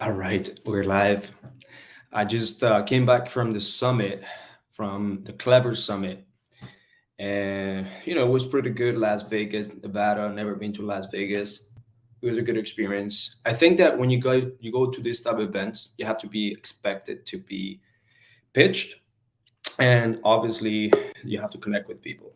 All right, we're live. I just came back from the summit, from the Clever Summit, and it was pretty good. Las Vegas, Nevada. Never been to Las Vegas. It was a good experience. I think that when you go to these type of events, you have to be expected to be pitched, and obviously you have to connect with people.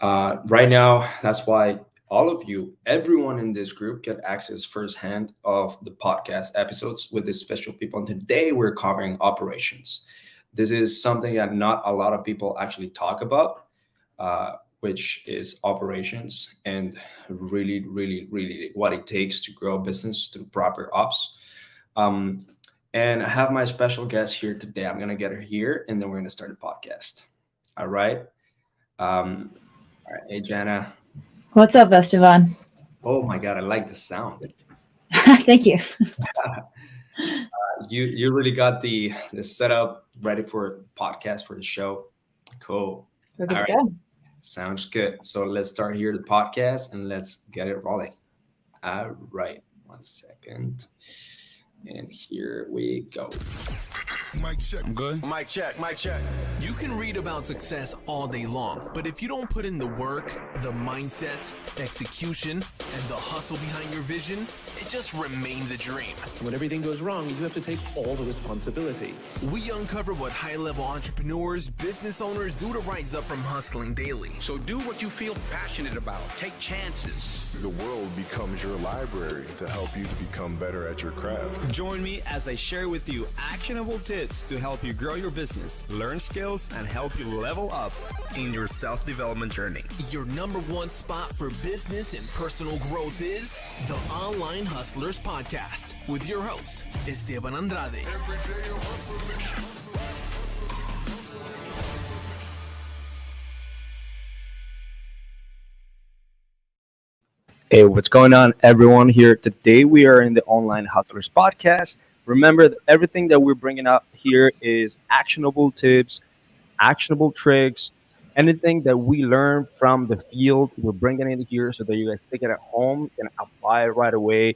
Right now, that's why all of you, everyone in this group, get access firsthand of the podcast episodes with these special people. And today we're covering operations. This is something that not a lot of people actually talk about, which is operations and really, really, really what it takes to grow a business through proper ops. Um, and I have my special guest here today. I'm gonna get her here, and then we're gonna start the podcast. All right. Um, all right. Hey, Jana. What's up, Esteban? Oh my God, I like the sound. Thank you. You really got the setup ready for the podcast for the show. Cool. We're All good to right, go. sounds good. So let's start here the podcast and let's get it rolling. All right, 1 second, and here we go. Mic check. I'm good. Mic check. Mic check. You can read about success all day long, but if you don't put in the work, the mindset, execution, and the hustle behind your vision, it just remains a dream. When everything goes wrong, you have to take all the responsibility. We uncover what high-level entrepreneurs, business owners do to rise up from hustling daily. So do what you feel passionate about. Take chances. The world becomes your library to help you to become better at your craft. Join me as I share with you actionable tips to help you grow your business, learn skills, and help you level up in your self-development journey. Your number one spot for business and personal growth is the Online Hustlers Podcast with your host, Esteban Andrade. Hey, what's going on, everyone? Here today, we are in the Online Hustlers podcast. Remember, that everything that we're bringing up here is actionable tips, actionable tricks, anything that we learn from the field. We're bringing it here so that you guys take it at home and apply it right away.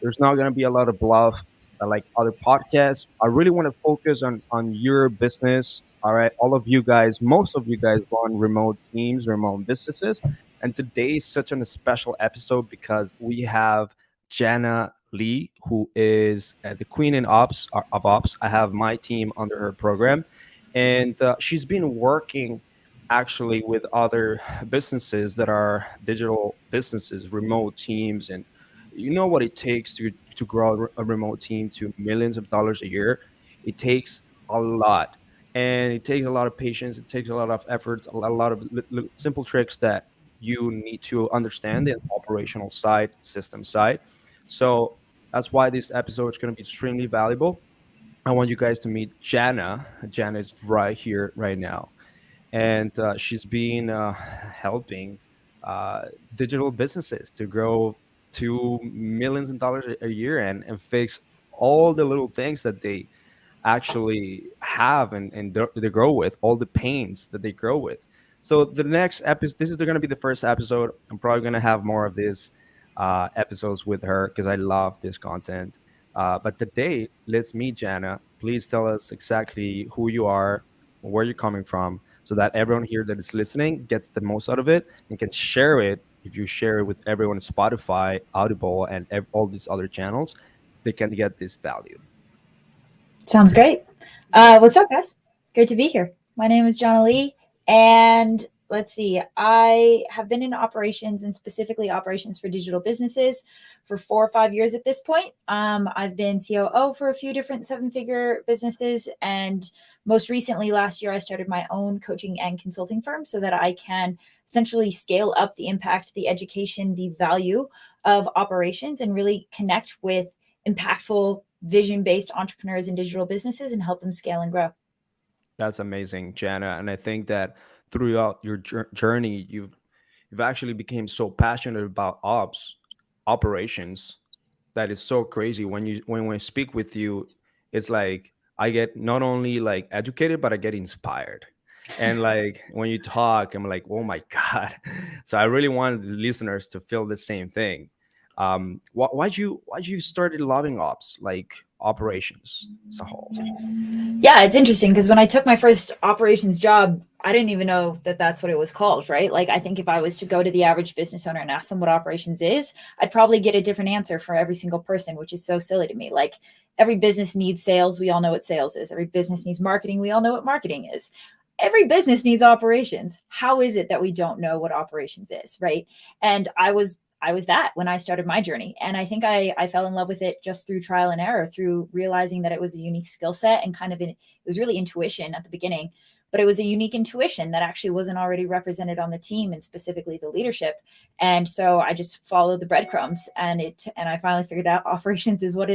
There's not going to be a lot of bluff like other podcasts. I really want to focus on your business. All right, all of you guys, most of you guys run remote teams, remote businesses, and today is such a special episode because we have Jana Lee, who is the queen in ops of ops. I have my team under her program, and she's been working actually with other businesses that are digital businesses, remote teams, and you know what it takes to grow a remote team to millions of dollars a year. It takes a lot, and it takes a lot of patience. It takes a lot of efforts, a lot of simple tricks that you need to understand the operational side, system side. So that's why this episode is going to be extremely valuable. I want you guys to meet Jana. Jana is right here, right now, and she's been helping digital businesses to grow to millions of dollars a year and fix all the little things that they actually have and they grow with, all the pains that they grow with. So the next episode, this is going to be the first episode. I'm probably going to have more of these episodes with her because I love this content. But today, let's meet Jana. Please tell us exactly who you are, where you're coming from, so that everyone here that is listening gets the most out of it and can share it. If you share it with everyone on Spotify, Audible, and all these other channels, they can get this value. Sounds great. What's up, guys? Great to be here. My name is Jana Lee, and let's see. I have been in operations and specifically operations for digital businesses for 4 or 5 years at this point. I've been COO for a few different seven-figure businesses, and most recently, last year, I started my own coaching and consulting firm so that I can essentially scale up the impact, the education, the value of operations and really connect with impactful vision-based entrepreneurs and digital businesses and help them scale and grow. That's amazing, Jana. And I think that throughout your journey, you've actually became so passionate about operations, that is so crazy. When I speak with you, it's like I get not only like educated, but I get inspired. And like when you talk, I'm like, oh my God. So I really wanted the listeners to feel the same thing. Why'd you started loving ops, like operations as a whole? Yeah, it's interesting because when I took my first operations job, I didn't even know that that's what it was called, right? Like, I think if I was to go to the average business owner and ask them what operations is, I'd probably get a different answer for every single person, which is so silly to me. Like, every business needs sales. We all know what sales is. Every business needs marketing. We all know what marketing is. Every business needs operations. How is it that we don't know what operations is, right? And I was that when I started my journey. And I think I fell in love with it just through trial and error, through realizing that it was a unique skill set and it was really intuition at the beginning, but it was a unique intuition that actually wasn't already represented on the team and specifically the leadership. And so I just followed the breadcrumbs and I finally figured out operations is what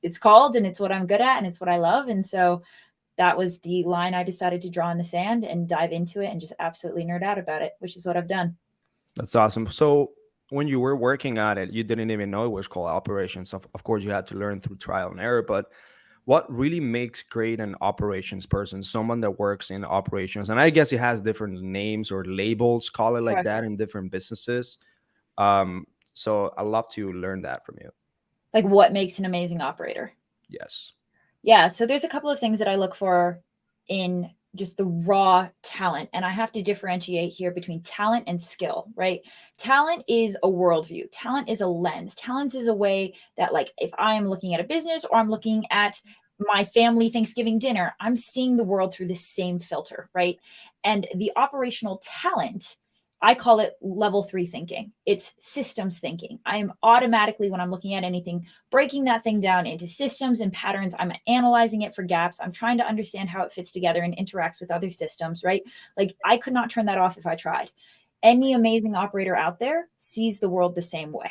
it's called, and it's what I'm good at, and it's what I love. And so that was the line I decided to draw in the sand and dive into it and just absolutely nerd out about it, which is what I've done. That's awesome. So when you were working on it, you didn't even know it was called operations. Of course, you had to learn through trial and error. But what really makes great an operations person, someone that works in operations, and I guess it has different names or labels, call it like Correct. that, in different businesses. So I love to learn that from you. Like, what makes an amazing operator? Yes. Yeah. So there's a couple of things that I look for in just the raw talent. And I have to differentiate here between talent and skill, right? Talent is a worldview. Talent is a lens. Talent is a way that, like, if I am looking at a business or I'm looking at my family Thanksgiving dinner, I'm seeing the world through the same filter, right? And the operational talent, I call it level 3 thinking. It's systems thinking. I am automatically, when I'm looking at anything, breaking that thing down into systems and patterns. I'm analyzing it for gaps. I'm trying to understand how it fits together and interacts with other systems, right? Like, I could not turn that off if I tried. Any amazing operator out there sees the world the same way.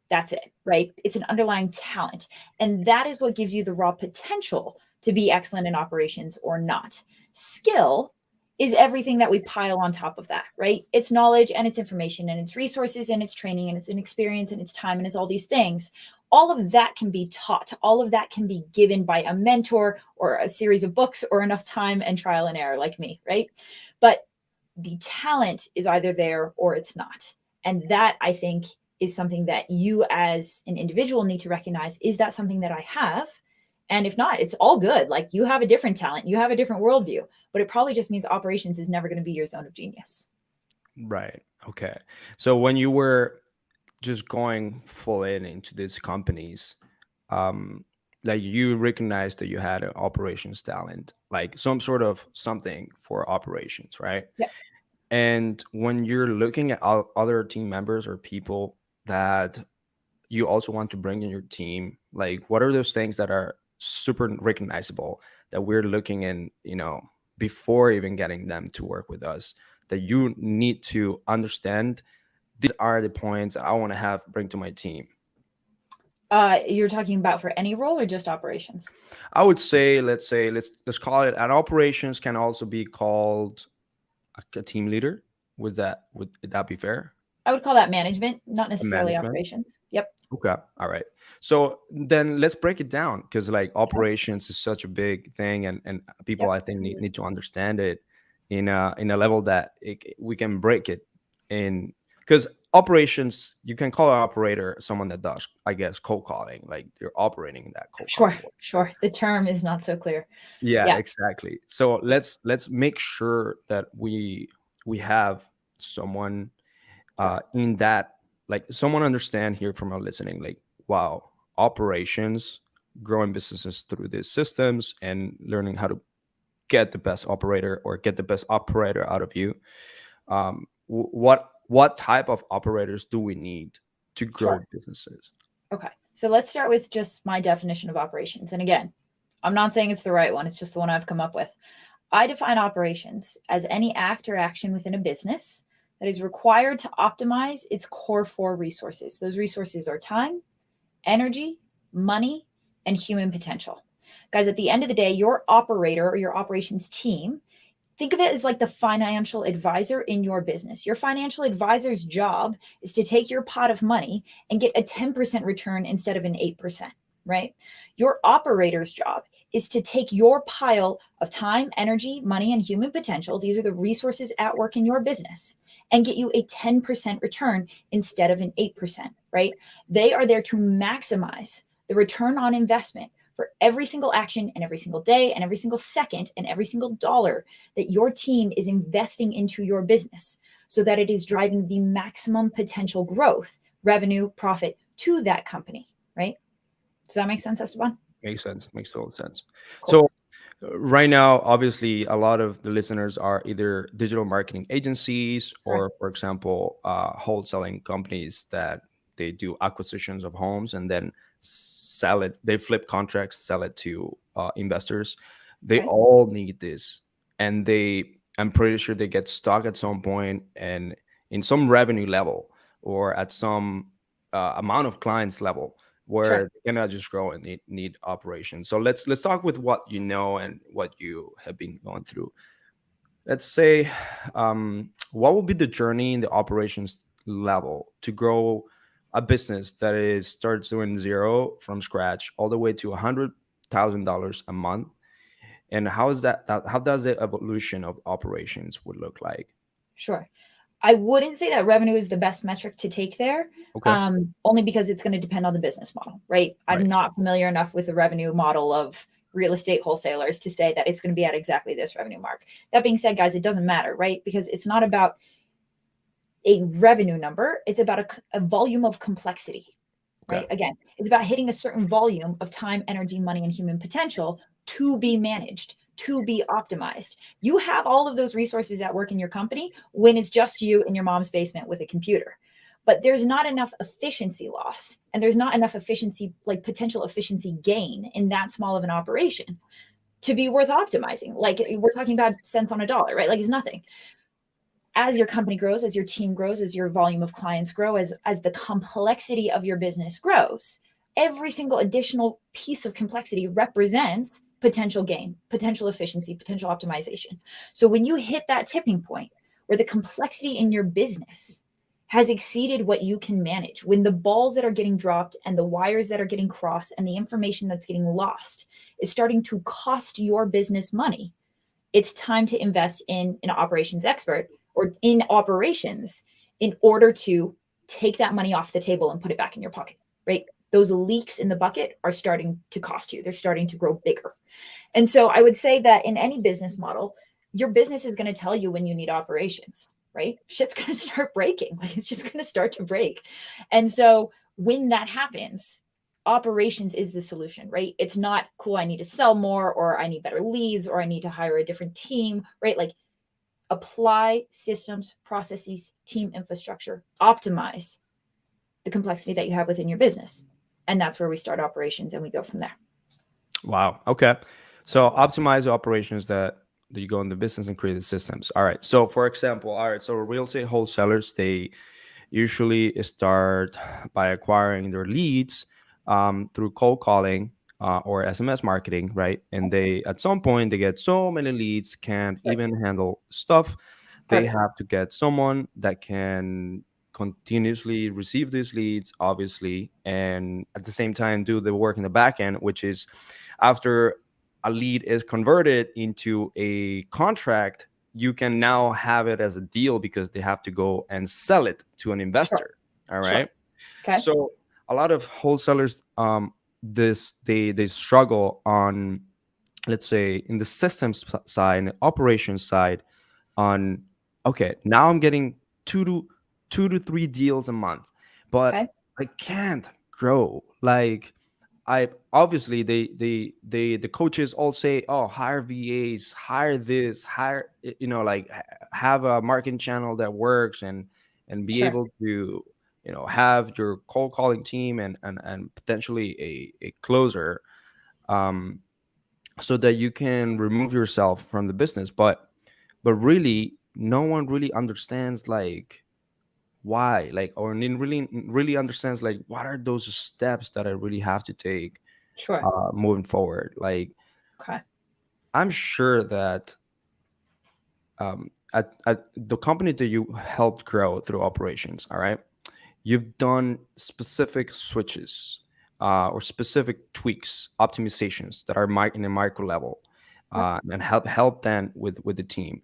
That's it, right? It's an underlying talent. And that is what gives you the raw potential to be excellent in operations or not. Skill is everything that we pile on top of that, right? It's knowledge and it's information and it's resources and it's training and it's an experience and it's time and it's all these things. All of that can be taught. All of that can be given by a mentor or a series of books or enough time and trial and error like me, right? But the talent is either there or it's not. And that, I think, is something that you as an individual need to recognize. Is that something that I have? And if not, it's all good. Like, you have a different talent, you have a different worldview, but it probably just means operations is never going to be your zone of genius. Right. Okay. So when you were just going full into these companies, like, you recognized that you had an operations talent, like some sort of something for operations, right? Yeah. And when you're looking at other team members or people that you also want to bring in your team, like, what are those things that are super recognizable that we're looking in, before even getting them to work with us, that you need to understand? These are the points I want to bring to my team. You're talking about for any role or just operations? I would say, let's call it, an operations can also be called a team leader. Would that be fair? I would call that management, not necessarily Management. operations. Yep. Okay. All right. So then let's break it down, because, like, operations is such a big thing, and people, Yep. I think, need to understand it in a level that we can break it in, because operations, you can call an operator someone that does, I guess, cold calling, like they're operating in that cold calling. Sure. The term is not so clear. Yeah, exactly. So let's make sure that we have someone in that, like, someone understand here from our listening, like, wow, operations, growing businesses through these systems and learning how to get the best operator or get the best operator out of you. What type of operators do we need to grow businesses? Okay. So let's start with just my definition of operations. And again, I'm not saying it's the right one. It's just the one I've come up with. I define operations as any act or action within a business that is required to optimize its core 4 resources. Those resources are time, energy, money, and human potential. Guys, at the end of the day, your operator or your operations team, think of it as like the financial advisor in your business. Your financial advisor's job is to take your pot of money and get a 10% return instead of an 8%, right? Your operator's job is to take your pile of time, energy, money, and human potential. These are the resources at work in your business, and get you a 10% return instead of an 8%, right? They are there to maximize the return on investment for every single action and every single day and every single second and every single dollar that your team is investing into your business, so that it is driving the maximum potential growth, revenue, profit to that company, right? Does that make sense, Esteban? Makes sense. Makes total sense. Cool. So right now, obviously, a lot of the listeners are either digital marketing agencies or, for example, wholesaling companies that they do acquisitions of homes and then sell it. They flip contracts, sell it to investors. They Okay. all need this, and I'm pretty sure they get stuck at some point and in some revenue level or at some amount of clients level where Sure. they cannot just grow and need operations. So let's talk with what you know and what you have been going through. Let's say, what will be the journey in the operations level to grow a business that is starts doing zero from scratch all the way to $100,000 a month, and how does the evolution of operations would look like? Sure. I wouldn't say that revenue is the best metric to take there, Okay, only because it's going to depend on the business model, right? I'm right. not familiar enough with the revenue model of real estate wholesalers to say that it's going to be at exactly this revenue mark. That being said, guys, it doesn't matter, right? Because it's not about a revenue number, it's about a volume of complexity, right? Okay, Again, it's about hitting a certain volume of time, energy, money, and human potential to be managed, to be optimized. You have all of those resources at work in your company when it's just you in your mom's basement with a computer. But there's not enough efficiency loss, and there's not enough efficiency, like potential efficiency gain in that small of an operation to be worth optimizing. Like we're talking about cents on a dollar, right? Like it's nothing. As your company grows, as your team grows, as your volume of clients grow, as the complexity of your business grows, every single additional piece of complexity represents potential gain, potential efficiency, potential optimization. So when you hit that tipping point where the complexity in your business has exceeded what you can manage, when the balls that are getting dropped and the wires that are getting crossed and the information that's getting lost is starting to cost your business money, it's time to invest in an operations expert or in operations in order to take that money off the table and put it back in your pocket, right? Those leaks in the bucket are starting to cost you. They're starting to grow bigger. And so I would say that in any business model, your business is going to tell you when you need operations, right? Shit's going to start breaking. Like it's just going to start to break. And so when that happens, operations is the solution, right? It's not cool. I need to sell more, or I need better leads, or I need to hire a different team, right? Like apply systems, processes, team infrastructure, optimize the complexity that you have within your business. And that's where we start operations and we go from there. Wow. Okay. So optimize the operations that you go in the business and create the systems. All right. So for example, all right. So real estate wholesalers, they usually start by acquiring their leads through cold calling or SMS marketing, right? And they, at some point, they get so many leads, can't Sure. even handle stuff. They Perfect. have to get someone that can continuously receive these leads, obviously, and at the same time do the work in the back end, which is after a lead is converted into a contract, you can now have it as a deal because they have to go and sell it to an Sure. investor. All Sure. right. Okay. So a lot of wholesalers, they struggle on, let's say, in the systems side, in the operations side, on okay, now I'm getting two to three deals a month, but Okay. I can't grow. Like I obviously the coaches all say, oh, hire VAs, hire this, hire like have a marketing channel that works and be Sure. able to have your cold calling team and potentially a closer, um so that you can remove yourself from the business. But really no one really understands like why, like, or really understands like what are those steps that I really have to take Sure. moving forward. Like Okay. I'm sure that at the company that you helped grow through operations, all right, you've done specific switches or specific tweaks, optimizations that are in a micro level, Yep. and help them with the team.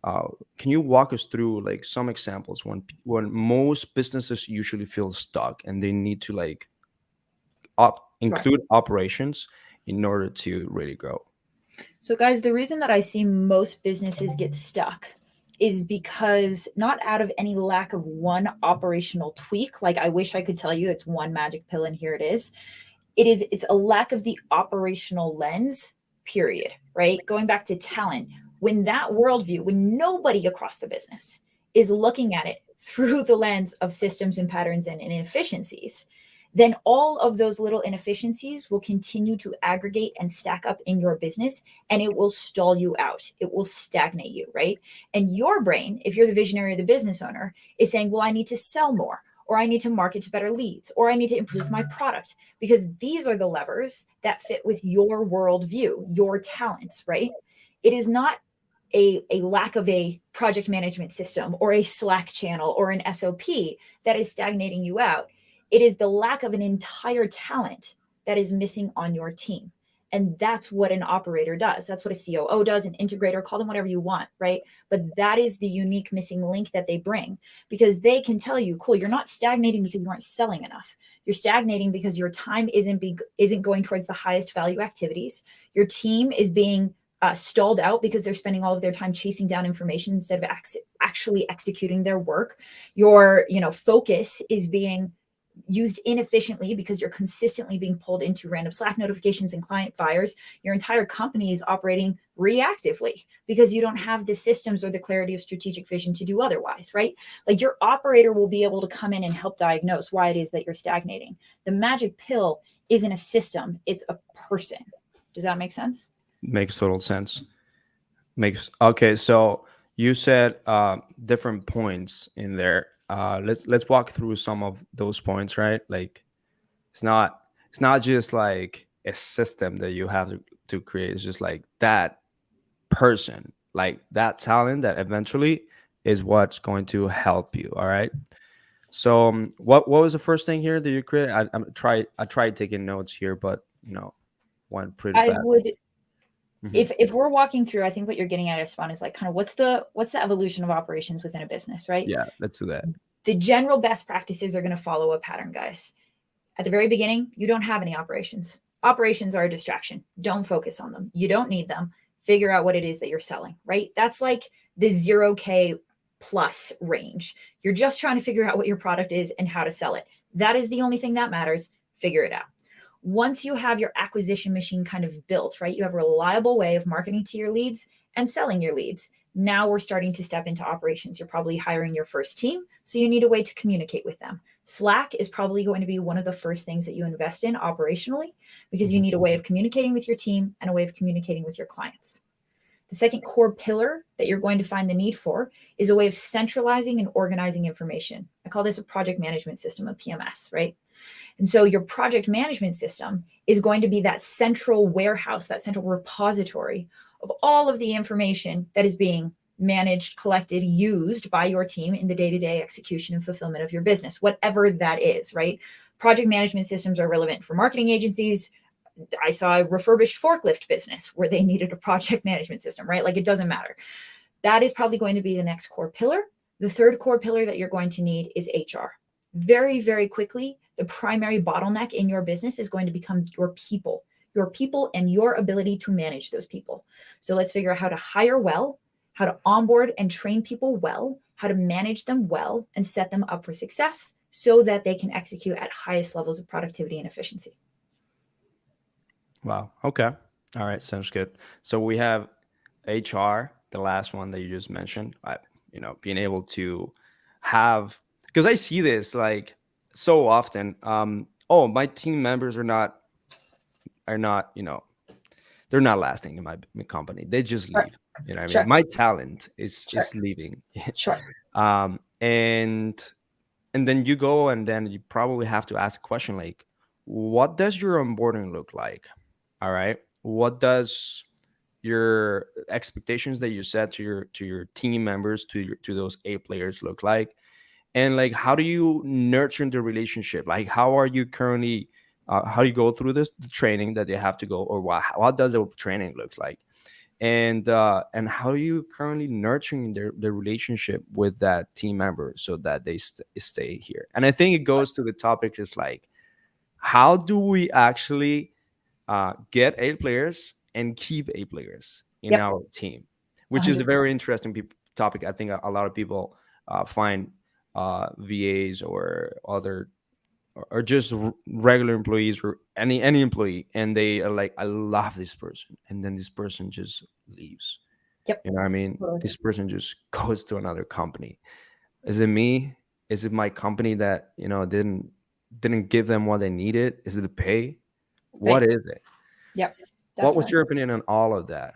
Uh, can you walk us through like some examples when most businesses usually feel stuck and they need to like Sure. include operations in order to really grow? So, guys, the reason that I see most businesses get stuck is because not out of any lack of one operational tweak, like I wish I could tell you it's one magic pill and here it is. It's a lack of the operational lens, period, right? Going back to talent, when that worldview, when nobody across the business is looking at it through the lens of systems and patterns and inefficiencies, then all of those little inefficiencies will continue to aggregate and stack up in your business, and it will stall you out. It will stagnate you, right? And your brain, if you're the visionary or the business owner, is saying, well, I need to sell more, or I need to market to better leads, or I need to improve my product, because these are the levers that fit with your worldview, your talents, right? It is not a lack of a project management system or a Slack channel or an SOP that is stagnating you out. It is the lack of an entire talent that is missing on your team. And that's what an operator does. That's what a COO does, an integrator, call them whatever you want, right? But that is the unique missing link that they bring, because they can tell you, cool, you're not stagnating because you aren't selling enough. You're stagnating because your time isn't going towards the highest value activities. Your team is being stalled out because they're spending all of their time chasing down information instead of actually executing their work. Your focus is being used inefficiently because you're consistently being pulled into random Slack notifications and client fires. Your entire company is operating reactively because you don't have the systems or the clarity of strategic vision to do otherwise, right? Like your operator will be able to come in and help diagnose why it is that you're stagnating. The magic pill isn't a system, it's a person. Does that make sense? Makes total sense. Okay. So you said different points in there. Let's walk through some of those points, right? Like it's not just like a system that you have to create. It's just like that person, like that talent that eventually is what's going to help you. All right. So what was the first thing here that you created? I tried taking notes here, but went pretty I fast. would, Mhm. if we're walking through, I think what you're getting at, Isfan, is like kind of what's the evolution of operations within a business, right? Yeah, let's do that. The general best practices are going to follow a pattern, guys. At the very beginning, you don't have any operations. Operations are a distraction. Don't focus on them. You don't need them. Figure out what it is that you're selling, right? That's like the 0K plus range. You're just trying to figure out what your product is and how to sell it. That is the only thing that matters. Figure it out. Once you have your acquisition machine kind of built, right? You have a reliable way of marketing to your leads and selling your leads. Now we're starting to step into operations. You're probably hiring your first team, so you need a way to communicate with them. Slack is probably going to be one of the first things that you invest in operationally, because you need a way of communicating with your team and a way of communicating with your clients. The second core pillar that you're going to find the need for is a way of centralizing and organizing information. I call this a project management system, a PMS, right? And so your project management system is going to be that central warehouse, that central repository of all of the information that is being managed, collected, used by your team in the day-to-day execution and fulfillment of your business, whatever that is, right? Project management systems are relevant for marketing agencies. I saw a refurbished forklift business where they needed a project management system, right? Like it doesn't matter. That is probably going to be the next core pillar. The third core pillar that you're going to need is HR. Very, very quickly, the primary bottleneck in your business is going to become your people and your ability to manage those people. So let's figure out how to hire well, how to onboard and train people well, how to manage them well, and set them up for success so that they can execute at highest levels of productivity and efficiency. Wow. Okay. All right. Sounds good. So we have HR, the last one that you just mentioned. Being able to have, because I see this like so often. Oh, my team members are not, they're not lasting in my company. They just leave. Sure. You know what I mean? Sure. My talent is Sure. leaving. Sure. And then you go and then you probably have to ask a question like, what does your onboarding look like? All right. What does your expectations that you set to your team members, to those A players look like? And like, how do you nurture the relationship? Like, how are you currently, how do you go through the training that they have to go, or what does the training look like? And how are you currently nurturing their relationship with that team member so that they stay here? And I think it goes to the topic is like, how do we actually get A players and keep A players in Yep. our team, which is a 100%. very interesting topic. I think a lot of people find VAs or other or just regular employees or any employee, and they are like, I love this person, and then this person just leaves. Yep. You know what I mean? Totally. This person just goes to another company. Is it me? Is it my company that didn't give them what they needed? Is it the pay? What Right. is it? Yep. What was Definitely. your opinion on all of that?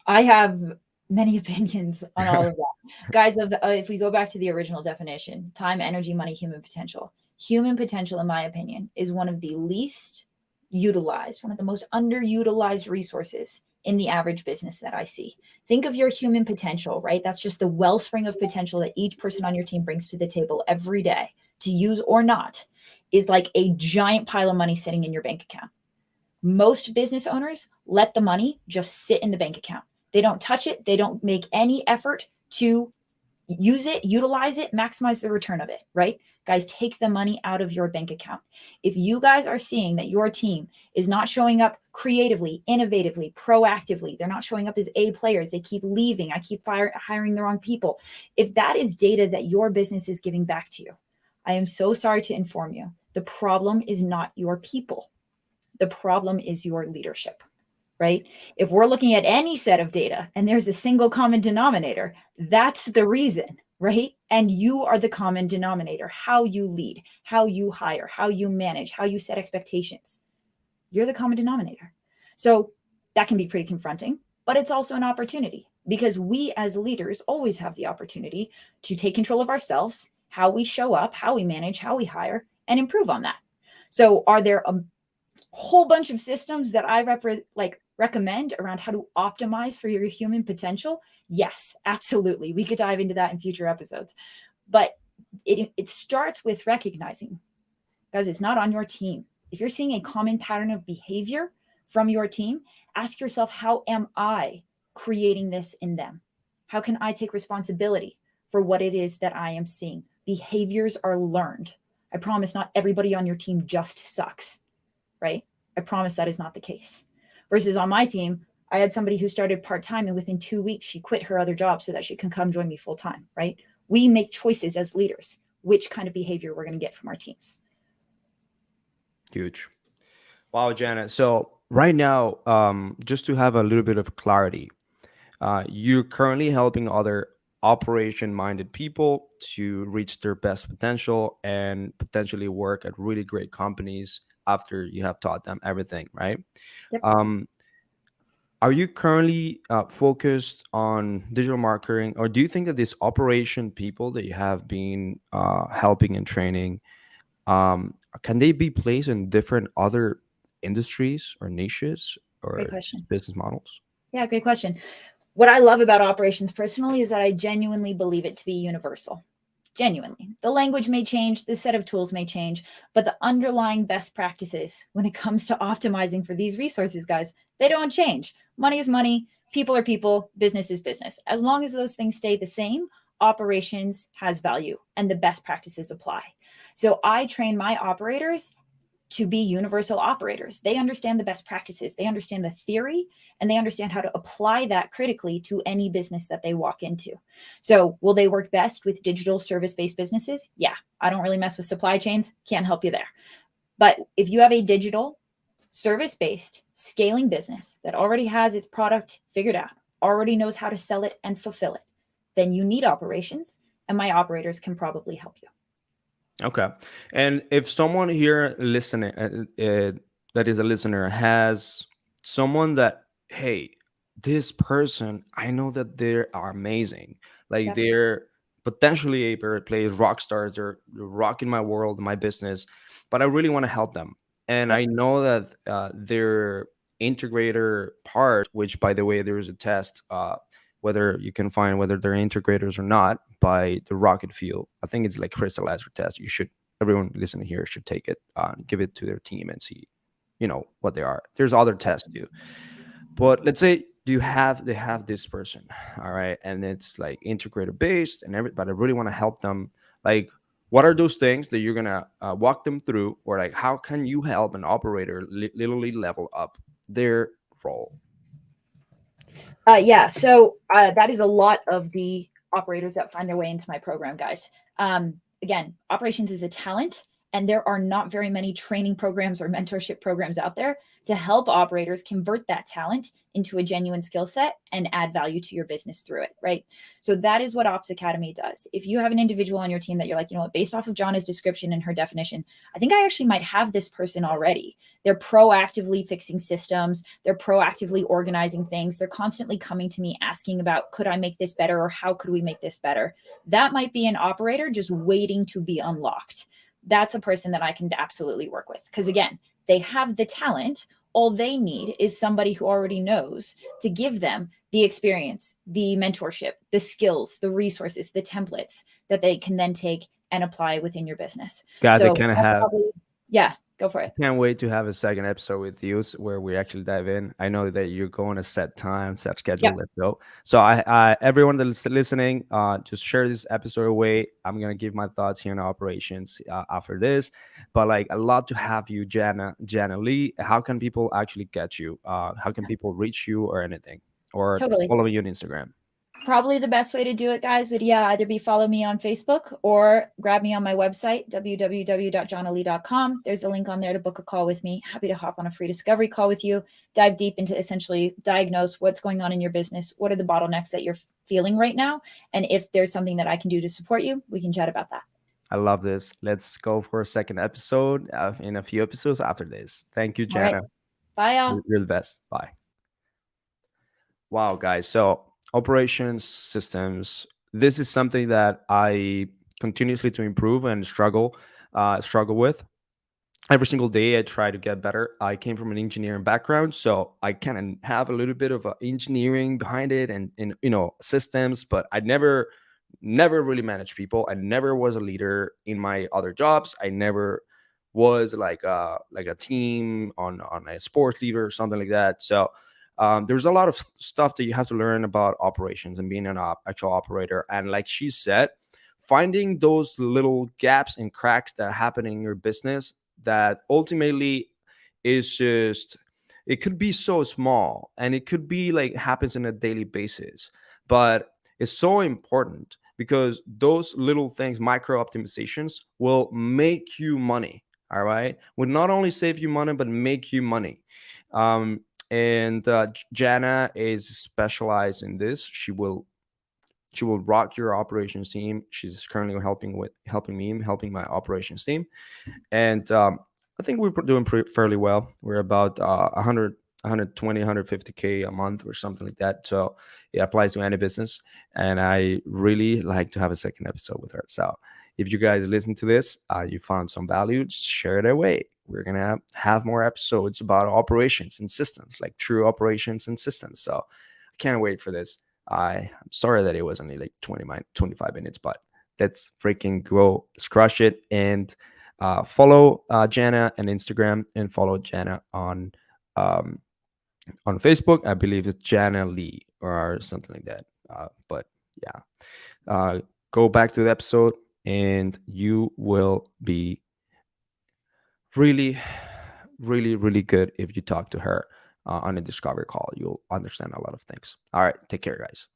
I have many opinions on all of that. Guys, if we go back to the original definition, time, energy, money, human potential. Human potential, in my opinion, is one of the least utilized, one of the most underutilized resources in the average business that I see. Think of your human potential, right? That's just the wellspring of potential that each person on your team brings to the table every day, to use or not, is like a giant pile of money sitting in your bank account. Most business owners let the money just sit in the bank account. They don't touch it. They don't make any effort to use it, utilize it, maximize the return of it, right? Guys, take the money out of your bank account. If you guys are seeing that your team is not showing up creatively, innovatively, proactively, they're not showing up as A players, they keep leaving, I keep hiring the wrong people. If that is data that your business is giving back to you, I am so sorry to inform you, the problem is not your people. The problem is your leadership, right? If we're looking at any set of data and there's a single common denominator, that's the reason, right? And you are the common denominator. How you lead, how you hire, how you manage, how you set expectations. You're the common denominator. So that can be pretty confronting, but it's also an opportunity because we as leaders always have the opportunity to take control of ourselves, how we show up, how we manage, how we hire, and improve on that. So are there a whole bunch of systems that I recommend around how to optimize for your human potential? Yes, absolutely. We could dive into that in future episodes. But it starts with recognizing, guys, it's not on your team. If you're seeing a common pattern of behavior from your team, ask yourself, how am I creating this in them? How can I take responsibility for what it is that I am seeing? Behaviors are learned. I promise not everybody on your team just sucks, right? I promise that is not the case. Versus on my team, I had somebody who started part-time and within 2 weeks, she quit her other job so that she can come join me full-time, right? We make choices as leaders, which kind of behavior we're going to get from our teams. Huge. Wow, Janet. So right now, just to have a little bit of clarity, you're currently helping other operation-minded people to reach their best potential and potentially work at really great companies after you have taught them everything, right? Yep. Are you currently focused on digital marketing, or do you think that these operation people that you have been helping and training, can they be placed in different other industries or niches or Great question. business models? Yeah, great question. What I love about operations personally is that I genuinely believe it to be universal. Genuinely. The language may change, the set of tools may change, but the underlying best practices when it comes to optimizing for these resources, guys, they don't change. Money is money, people are people, business is business. As long as those things stay the same, operations has value and the best practices apply. So I train my operators to be universal operators. They understand the best practices, they understand the theory, and they understand how to apply that critically to any business that they walk into. So will they work best with digital service-based businesses? Yeah, I don't really mess with supply chains, can't help you there. But if you have a digital service-based scaling business that already has its product figured out, already knows how to sell it and fulfill it, then you need operations, and my operators can probably help you. Okay. And if someone here listening, that is a listener, has someone that, hey, this person, I know that they are amazing. Like Yep. they're potentially a plays rock stars, they're rocking my world, my business, but I really want to help them. And Yep. I know that their integrator part, which by the way, there is a test, whether you can find whether they're integrators or not by the Rocket Fuel. I think it's like crystallizer test. Everyone listening here should take it, give it to their team and see, what they are. There's other tests too. But let's say they have this person, all right, and it's like integrator based and every, but I really want to help them. Like, what are those things that you're gonna walk them through, or like how can you help an operator literally level up their role? Yeah, so that is a lot of the operators that find their way into my program, guys. Again, operations is a talent, and there are not very many training programs or mentorship programs out there to help operators convert that talent into a genuine skill set and add value to your business through it, right? So that is what Ops Academy does. If you have an individual on your team that you're like, you know what, based off of Jonna's description and her definition, I think I actually might have this person already. They're proactively fixing systems. They're proactively organizing things. They're constantly coming to me asking about, could I make this better, or how could we make this better? That might be an operator just waiting to be unlocked. That's a person that I can absolutely work with. Because again, they have the talent. All they need is somebody who already knows to give them the experience, the mentorship, the skills, the resources, the templates that they can then take and apply within your business. Guys, So I kind of that's have probably, yeah, go for it. can't wait to have a second episode with you where we actually dive in. I know that you're going to set time, set schedule. Yep. Let's go. So I everyone that's listening, just share this episode away. I'm gonna give my thoughts here on operations after this, but like a lot to have you, Jana Lee. How can people actually get you? How can people reach you or anything, or Totally. follow you on Instagram? Probably the best way to do it, guys, would either be follow me on Facebook or grab me on my website, www.jonalee.com. There's a link on there to book a call with me. Happy to hop on a free discovery call with you, dive deep into essentially diagnose what's going on in your business. What are the bottlenecks that you're feeling right now? And if there's something that I can do to support you, we can chat about that. I love this. Let's go for a second episode in a few episodes after this. Thank you, All right. Jana. Bye, y'all. You're the best. Bye. Wow, guys. So operations systems. This is something that I continuously to improve and struggle with. Every single day I try to get better. I came from an engineering background, so I kind of have a little bit of engineering behind it and systems, but I never really managed people. I never was a leader in my other jobs. I never was like a team on a sports leader or something like that. So there's a lot of stuff that you have to learn about operations and being an actual operator. And like she said, finding those little gaps and cracks that happen in your business that ultimately is just, it could be so small and it could be like happens on a daily basis, but it's so important because those little things, micro optimizations, will make you money. All right, would not only save you money but make you money. And Jana is specialized in this. She will rock your operations team. She's currently helping my operations team, and I think we're doing fairly well. We're about 120, 150K a month or something like that. So it applies to any business, and I really like to have a second episode with her. So if you guys listen to this, you found some value, just share it away. We're gonna have more episodes about operations and systems, like true operations and systems. So I can't wait for this. I'm sorry that it was only like 25 minutes, but let's freaking go. Let's crush it. And follow Jana on Instagram and follow Jana on Facebook. I believe it's Jana Lee or something like that. But yeah, go back to the episode and you will be really, really, really good if you talk to her on a discovery call. You'll understand a lot of things. All right, take care, guys.